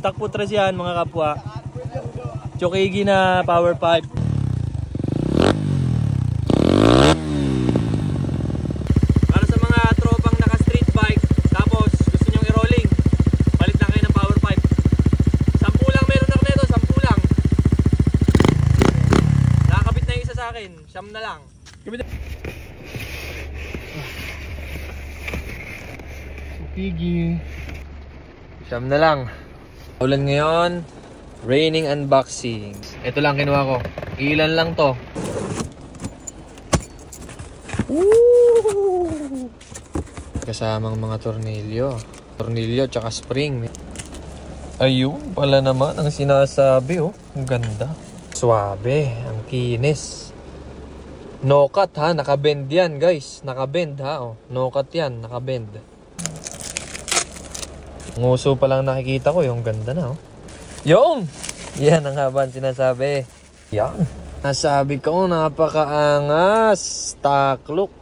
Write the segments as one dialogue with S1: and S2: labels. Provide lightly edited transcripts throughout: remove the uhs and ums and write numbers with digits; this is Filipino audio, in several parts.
S1: Stock putras yan mga kapwa. Chokigi na power pipe. Para sa mga tropang naka street bike, tapos gusto nyong i-rolling, palit na kayo ng power pipe. 10 lang meron ako nito, 10 lang. Nakakabit na yung isa sa akin, 9 na lang. Chokigi 9 na lang. Ulan ngayon, raining unboxing. Ito lang kinuha ko. Ilan lang to. Woo! Kasamang mga tornilyo. Tornilyo tsaka spring. Ayun pala naman ang sinasabi, oh. Ang ganda. Suabe, ang kinis. No cut ha, nakabend yan guys. Nakabend ha, oh. No cut yan, nakabend. Nguso pa lang nakikita ko, yung ganda na, oh. Yung! Yan ang habang sinasabi. Yan. Nasabi ko, napakaangas. Stock look.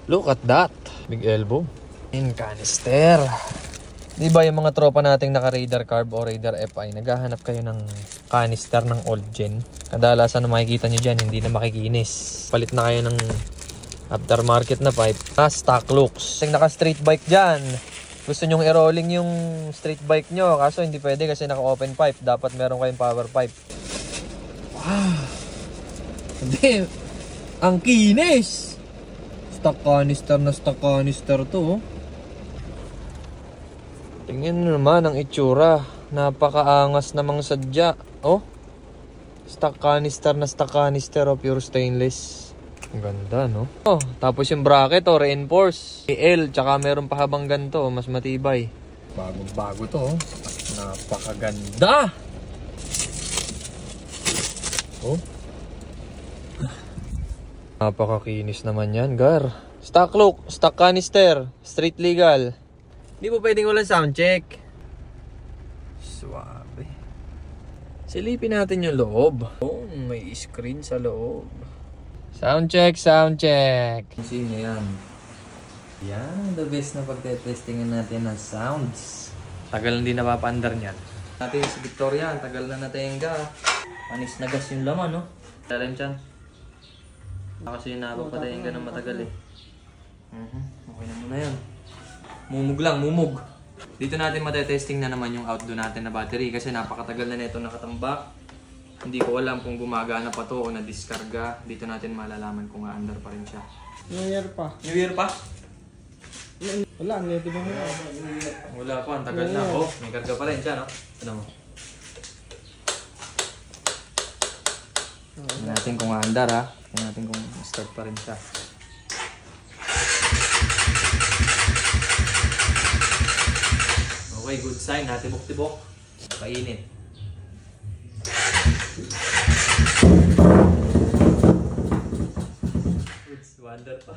S1: Look at that. Big elbow. In canister. Diba yung mga tropa nating naka-radar carb o radar FI, naghahanap kayo ng canister ng old gen. Kadalasan na makikita nyo dyan, hindi na makikinis. Palit na kayo ng aftermarket na pipe. Stock looks. Yung naka-street bike dyan, gusto nyong i-rolling yung street bike nyo, kaso hindi pwede kasi naka-open pipe. Dapat meron kayong power pipe. Wow! Hindi! Ang kinis! Stock canister na stock canister to, oh. Tingnan nyo naman ang itsura. Napakaangas namang sadya. Oh! Stock canister na stock canister, oh. Pure stainless. Ang ganda, no? Oh, tapos yung bracket, oh, reinforce. L, tsaka meron pa habang ganito, mas matibay. Bagong-bago to, oh. Napakaganda! Oh. Napakakinis naman yan, Gar. Stock look, stock canister, street legal. Hindi po pwedeng walang sound check. Suabe. Silipin natin yung loob. Oh, may screen sa loob. Sound check, sound check. Sino yan? Yan, the best na pagtetestingan natin ng sounds. Tagal hindi napapaandar niyan. Natin si Victoria, tagal na natenga. Panis na gas yung laman, no? Talim dyan. Kasi napapatayin ka ng matagal, eh. Okay na muna yan. Mumug lang, mumug. Dito natin matetesting na naman yung outdo natin na battery. Kasi napakatagal na nito nakatambak. Hindi ko alam kung gumagana pa to o na-discarga. Dito natin malalaman kung aandar pa rin siya.
S2: New Year pa.
S1: New Year pa?
S2: Wala, hindi ba mo?
S1: Wala pa, ang tagal na. Oh, may karga pa rin siya, no? Ano mo? Tingnan natin kung aandar, ha? Tingnan natin kung start pa rin siya. Okay, good sign. Natibok-tibok. Kainit. Wonder pa.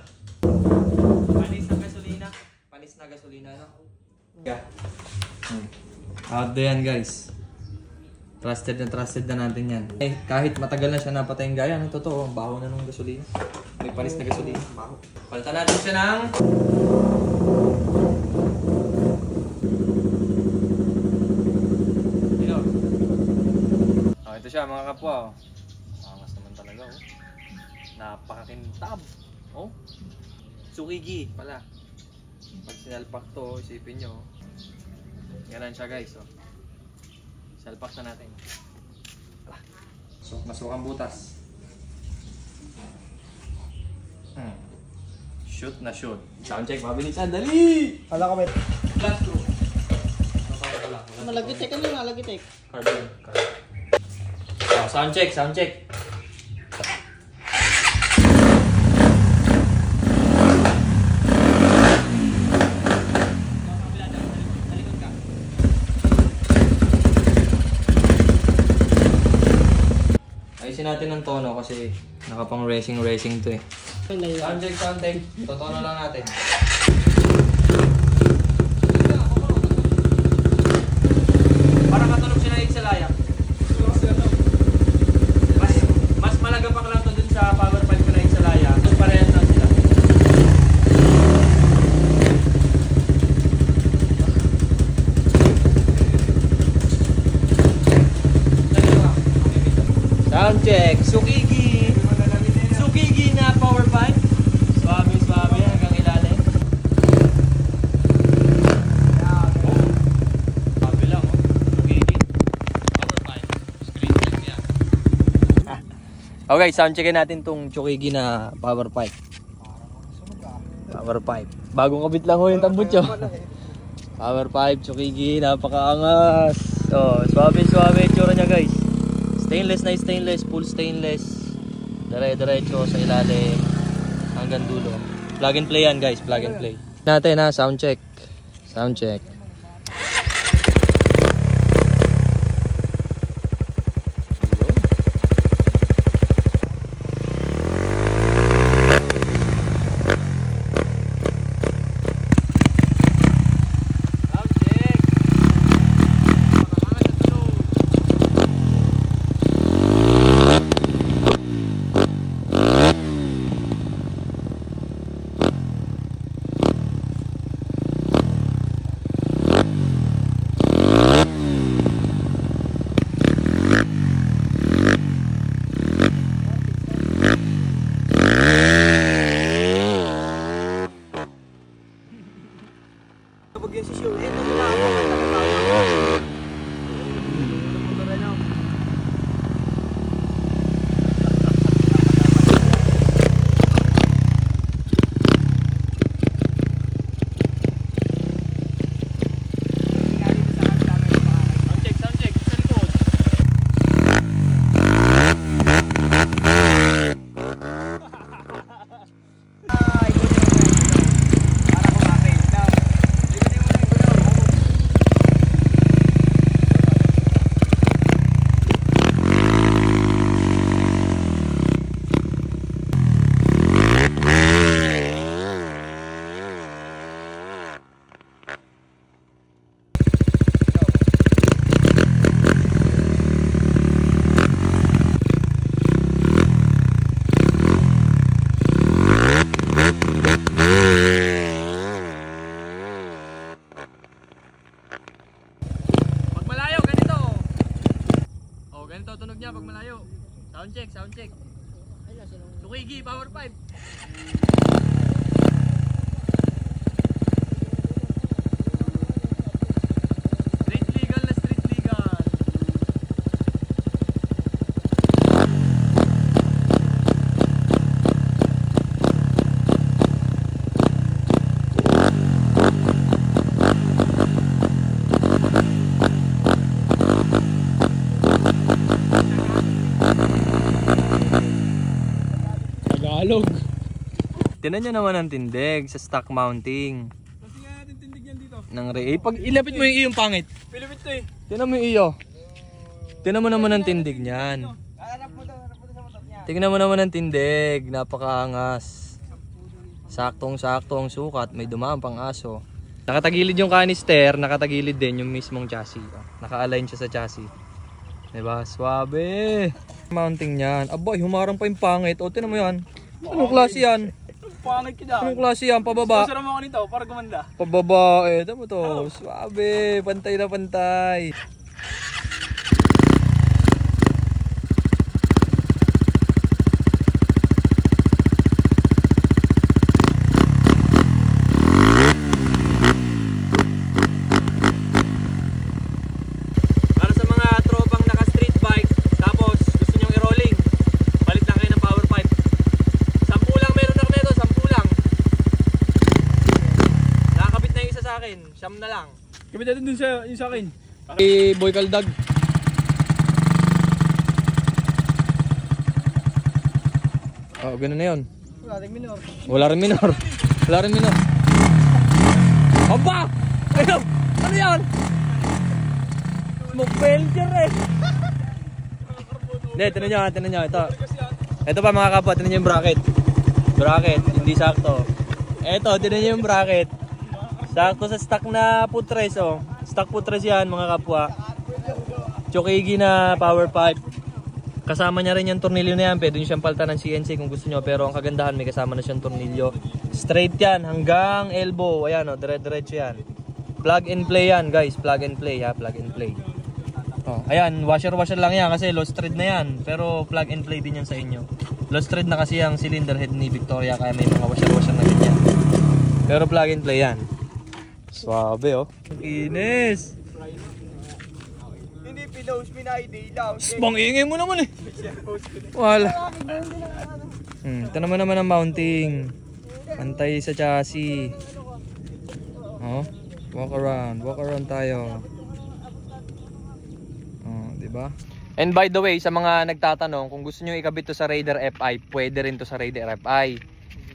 S1: Panis na gasolina. Panis na gasolina, no? Yeah. Outdo yan, guys. Trusted na natin yan. Eh, kahit matagal na siya napatay yung gaya, totoo, baho na ng gasolina. May panis na gasolina. Baho. Palitan natin siya ng... Ito siya mga kapwa, oh. Angas naman talaga, oh. Napakakintab. Oh. Chokigi pala. Pag sinalpak to, isipin nyo. Ganun siya, guys, oh. Salpak na natin. So, masukang butas. Shoot na shoot. Sound check, mabilisan. Dali!
S2: Hala ka, bet.
S1: Flat through.
S2: Malagitek, ano yung malagitek?
S1: Carbon. Oh, sound check, sound check. Ayusin natin ng tono kasi nakapang racing to, eh. Sound check, sound check. Totono lang natin. Para katunog siya na sa layak. Sound check. Sukigi. Sukigi na power pipe. Swabe hanggang ilalim. Sabi lang, oh. Sukigi. Power pipe. Screen check yan. Okay, sound checkin natin tong Sukigi na power pipe. Power pipe. Bagong kabit lang ho yung tambutso. Power pipe, Sukigi, napakaangas. So, swabe itsura niya guys. Stainless na stainless, full stainless. Dire-diretso sa ilalim hanggang dulo. Plug and play yan guys, plug and play. Natin ha, sound check. Sound check. Tunog niya pag malayo. Sound check, sound check. Sukigi, power pipe. Street legal na street legal. Tinan nyo naman ang tindig sa stock mounting.
S2: Kasi nga natin tindig yan dito.
S1: Nang pag ilapit mo yung iyong pangit.
S2: Pilipit to eh.
S1: Tinan mo yung iyo. Tinan mo naman ang tindig niyan.
S2: Harap mo sa motor niya.
S1: Tingnan mo naman ang tindig. Napakaangas. Saktong-sakto ang sukat. May dumaan pang aso. Nakatagilid yung canister. Nakatagilid din yung mismong chassis. Naka-align siya sa chassis. Diba? Swabe. Mounting niyan. Aboy, humarang pa yung pangit. O, tinan mo yan. Anong klase yan?
S2: Pangit kita.
S1: Anong klase yan? Pababa.
S2: Sponsor mo ako nito para gumanda.
S1: Pababa. Eh, tama to. Swabe. Pantay na pantay. Para sa mga tropang naka-street bike, tapos gusto nyong i-rolling, palit lang kayo ng power pipe. 10 lang meron ako nito, 10 lang. Nakakabit na yung isa sa akin, 9 na lang.
S2: Kabit natin dun sa akin.
S1: Boy Kaldag. Oh, ganun na yun.
S2: Wala rin minor.
S1: Wala rin minor. Wala rin minor. Aba! Ayun! Ano yan? Smoke filter eh. Hindi, tinan nyo. Ito pa mga kapwa, tinan nyo yung bracket. Bracket, hindi sakto. Ito, tinan nyo yung bracket. Sakto sa stock na putres oh. Stock putres yan mga kapwa. Sukigi na power pipe. Kasama niya rin yung tornilyo na yan. Pwede nyo siyang palitan ng CNC kung gusto nyo. Pero ang kagandahan, may kasama na siyang tornilyo. Straight yan hanggang elbow. Ayan o, dire-diretso yan. Plug and play yan guys. Plug and play ha. Plug and play. Oh, ayan, washer lang yan kasi lost thread na yan. Pero plug and play din yan sa inyo. Lost thread na kasi ang cylinder head ni Victoria kaya may mga washer na ganyan. Pero plug and play yan. Swabe oh. Inis.
S2: Hindi pinost, pinaidilaw.
S1: Bang ingay mo naman eh. Wala. Ito naman ang mounting. Pantay sa chassis. Oh, walk around tayo. Oh, di ba? And by the way, sa mga nagtatanong kung gusto niyo ikabit to sa Raider FI, pwede rin to sa Raider FI.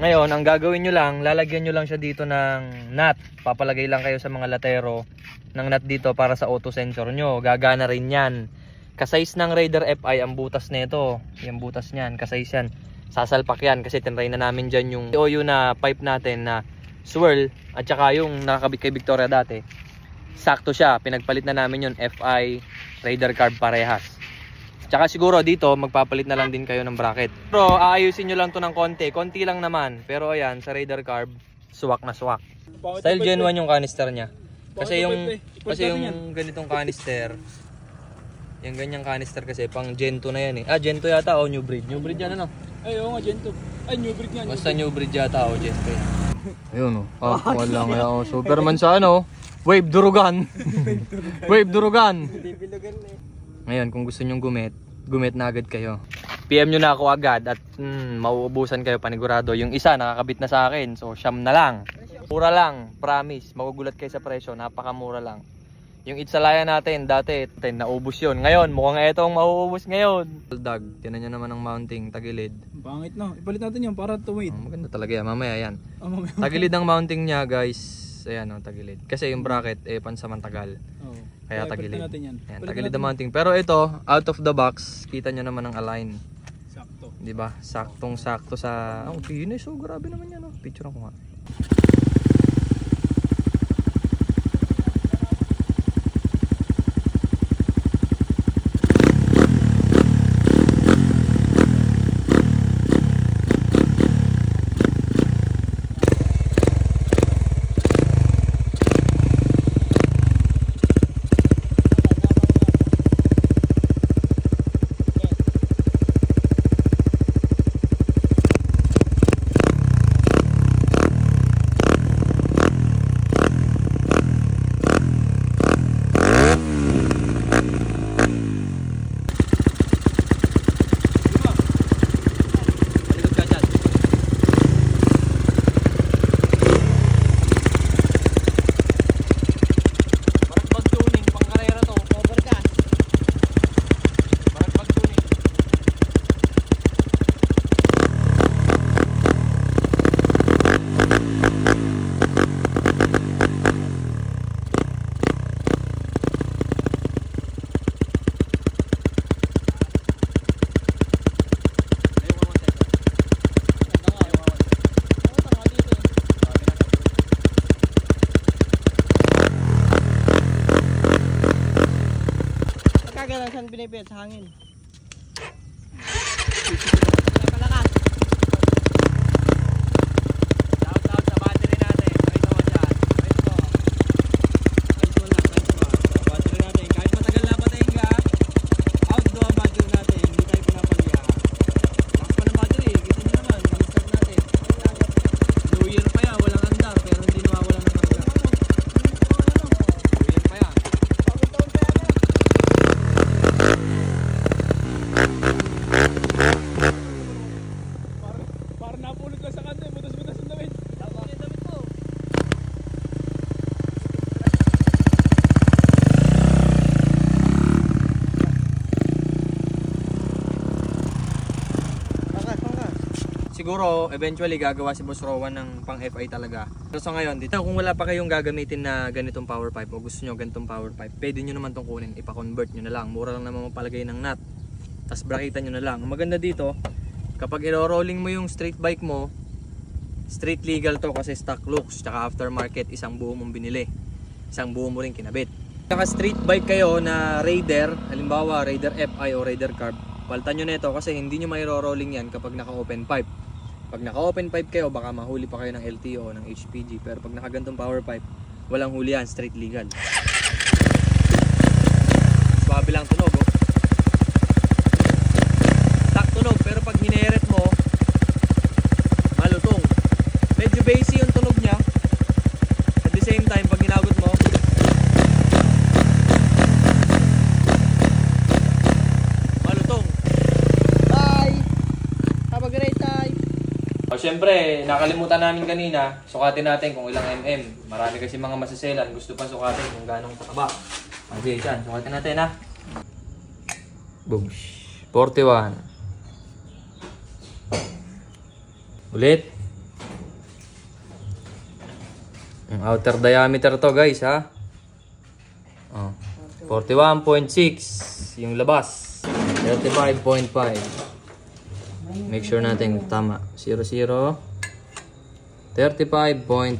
S1: Ngayon, ang gagawin nyo lang, lalagyan nyo lang siya dito ng nut. Papalagay lang kayo sa mga latero ng nut dito para sa auto sensor nyo. Gagana rin yan. Kasize ng Raider FI ang butas nito. Yung butas niyan, kasize yan. Sasalpak yan kasi tinry na namin dyan yung OU na pipe natin na swirl at saka yung nakakabit kay Victoria dati. Sakto siya. Pinagpalit na namin yung FI Raider carb parehas. Tsaka siguro dito magpapalit na lang din kayo ng bracket. Pero aayusin nyo lang to ng konti. Konti lang naman. Pero ayan, sa Raider carb, swak na swak. Style Gen 1 yung canister niya. Kasi yung ganitong canister, yung ganyang canister kasi pang Gen 2 na yan eh. Ah, Gen 2 yata o New Breed. New Breed yan ano?
S2: Ay, oo nga, Gen 2. Ay, New Breed nga.
S1: Basta New Breed yata o Gen 2 yan. Ayun o. Oh. Wala nga o. Superman sa ano. Wave Durugan. Wave Durugan. Ngayon, kung gusto nyong gumit na agad kayo. PM nyo na ako agad at mauubusan kayo panigurado. Yung isa nakakabit na sa akin. So, siyam na lang. Mura lang. Promise. Magugulat kayo sa presyo. Napakamura lang. Yung Itsalaya natin, dati naubos yun. Ngayon, mukhang etong mauubos ngayon. Dag, tinan nyo naman ang mounting, tagilid.
S2: Pangit na. Ipalit natin yan para tuwid.
S1: Maganda talaga yan. Mamaya yan. Tagilid ang mounting niya, guys. Ayan o, tagilid. Kasi yung bracket, pansamantagal. Kaya tagilid. Yan, tagilid ang mounting. Pero ito, out of the box, kita nyo naman ang align.
S2: Sakto.
S1: Diba? Saktong sakto sa... Oh, kinis. Oh, grabe naman yan. Oh. Picture ko nga.
S2: Saan pinipit sa hangin?
S1: Siguro, eventually gagawa si Boss Rowan ng pang FI talaga. Pero sa ngayon, dito, kung wala pa kayong gagamitin na ganitong power pipe o gusto nyo ganitong power pipe, pwede nyo naman itong kunin, ipa-convert nyo na lang. Mura lang naman mapalagay ng nut. Tapos brakitan nyo na lang. Ang maganda dito, kapag iro-rolling mo yung street bike mo, street legal to kasi stock looks, tsaka aftermarket, isang buo mong binili. Isang buo mo rin kinabit. Saka street bike kayo na Raider, halimbawa Raider FI o Raider Carb, palitan nyo na ito kasi hindi nyo mairo-rolling yan kapag naka-open pipe. Pag naka-open pipe kayo, baka mahuli pa kayo ng LTO o ng HPG. Pero pag nakagantong power pipe, walang huli yan, straight legal. Swabe kabilang tunog, oh. Tak tunog, pero pag hineret mo, malutong. Medyo bassy yung tunog niya. At the same time, pag hinagot mo, malutong.
S2: Bye! Have a great time!
S1: O syempre, nakalimutan namin kanina, sukatin natin kung ilang mm. Marami kasi mga masaselan, gusto pa sukatin kung ganong kataba. Okay, dyan, sukatin natin ha. Boom. 41. Ulit. Ang outer diameter to guys ha. Oh, 41.6 yung labas. 35.5. Make sure natin tama. 00. 35.7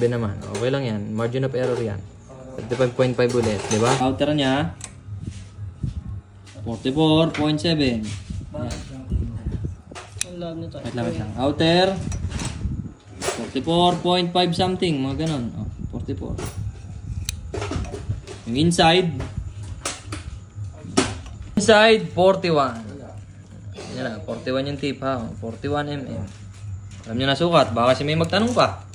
S1: naman. Okay lang yan. Margin of error yan. 35.5 ulit. Diba? Outer niya. 44.7. Wait lang. Outer. 44.5 something. Mga ganon. Oh, 44. Yung inside. Inside, 41. Yan na, 41 yung tip ha. 41 mm. Alam nyo na sukat. Baka kasi may magtanong pa.